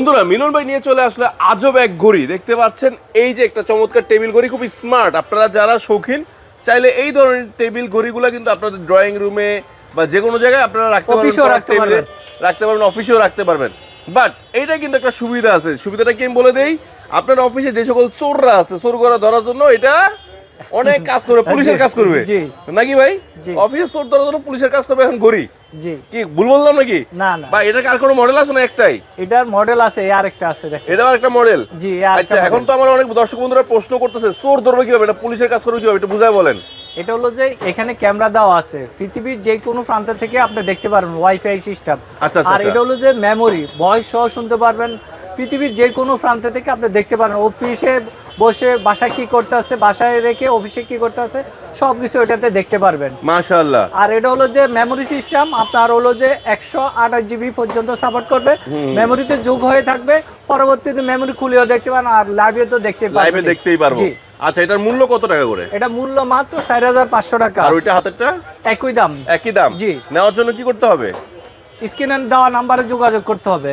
বন্ধুরা মিলন ভাই নিয়ে চলে আসলে আজব এক ঘড়ি দেখতে পাচ্ছেন। এই যে একটা চমৎকার টেবিল ঘড়ি, খুবই স্মার্ট। আপনারা যারা শৌখিন চাইলে এই ধরনের টেবিল ঘড়িগুলো কিন্তু আপনাদের ড্রয়িং রুমে বা যে কোনো জায়গায় আপনারা রাখতে পারবেন, অফিসেও রাখতে পারবেন। বাট এইটা কিন্তু একটা সুবিধা আছে। সুবিধাটা কি আমি বলে দেই, আপনার অফিসে যে সকল চোররা আছে, চোর করা ধরার জন্য এটা অনেক কাজ করবে, পুলিশের কাজ করবে নাকি ভাই? অফিসে চোর ধরার জন্য পুলিশের কাজ করবে এখন ঘড়ি। জি কি ভুল বললাম নাকি? না না, বা এটা আর কোনো মডেল আছে না? একটাই এটার মডেল আছে, আরেকটা আছে দেখেন। এটাও একটা মডেল। জি আচ্ছা, এখন তো আমার অনেক দর্শক বন্ধুরা প্রশ্ন করতেছে চোর ধরবে কিভাবে, এটা পুলিশের কাজ করবে কিভাবে, এটা বুঝায় বলেন। এটা হলো যে এখানে ক্যামেরা দেওয়া আছে, পৃথিবীর যে কোনো প্রান্ত থেকে আপনি দেখতে পারবেন, ওয়াইফাই সিস্টেম। আর এটা হলো যে মেমোরি, ভয়েস সহ শুনতে পারবেন, পৃথিবীর যে কোনো প্রান্ত থেকে আপনি দেখতে পারেন। অফিসে বসে বাসায় কি করতে আছে, বাসায় রেখে অফিসে কি করতে আছে, সবকিছু এটাতে দেখতে পারবেন। মাশাআল্লাহ। আর এটা হলো যে মেমোরি সিস্টেম, আপনার হলো যে 128 জিবি পর্যন্ত সাপোর্ট করবে। মেমোরিতে যোগ হয়ে থাকবে, পরবর্তীতে মেমোরি খুলেও দেখতে পারেন, আর লাইভে তো দেখতেই পারবো। আচ্ছা, এটার মূল্য কত টাকা করে? এটা মূল্য মাত্র 4500 টাকা। আর ওইটা হাতেরটা একই দাম। একই দাম। জি। নেওয়ার জন্য কি করতে হবে? স্ক্রিনে দেওয়া নাম্বারে যোগাযোগ করতে হবে।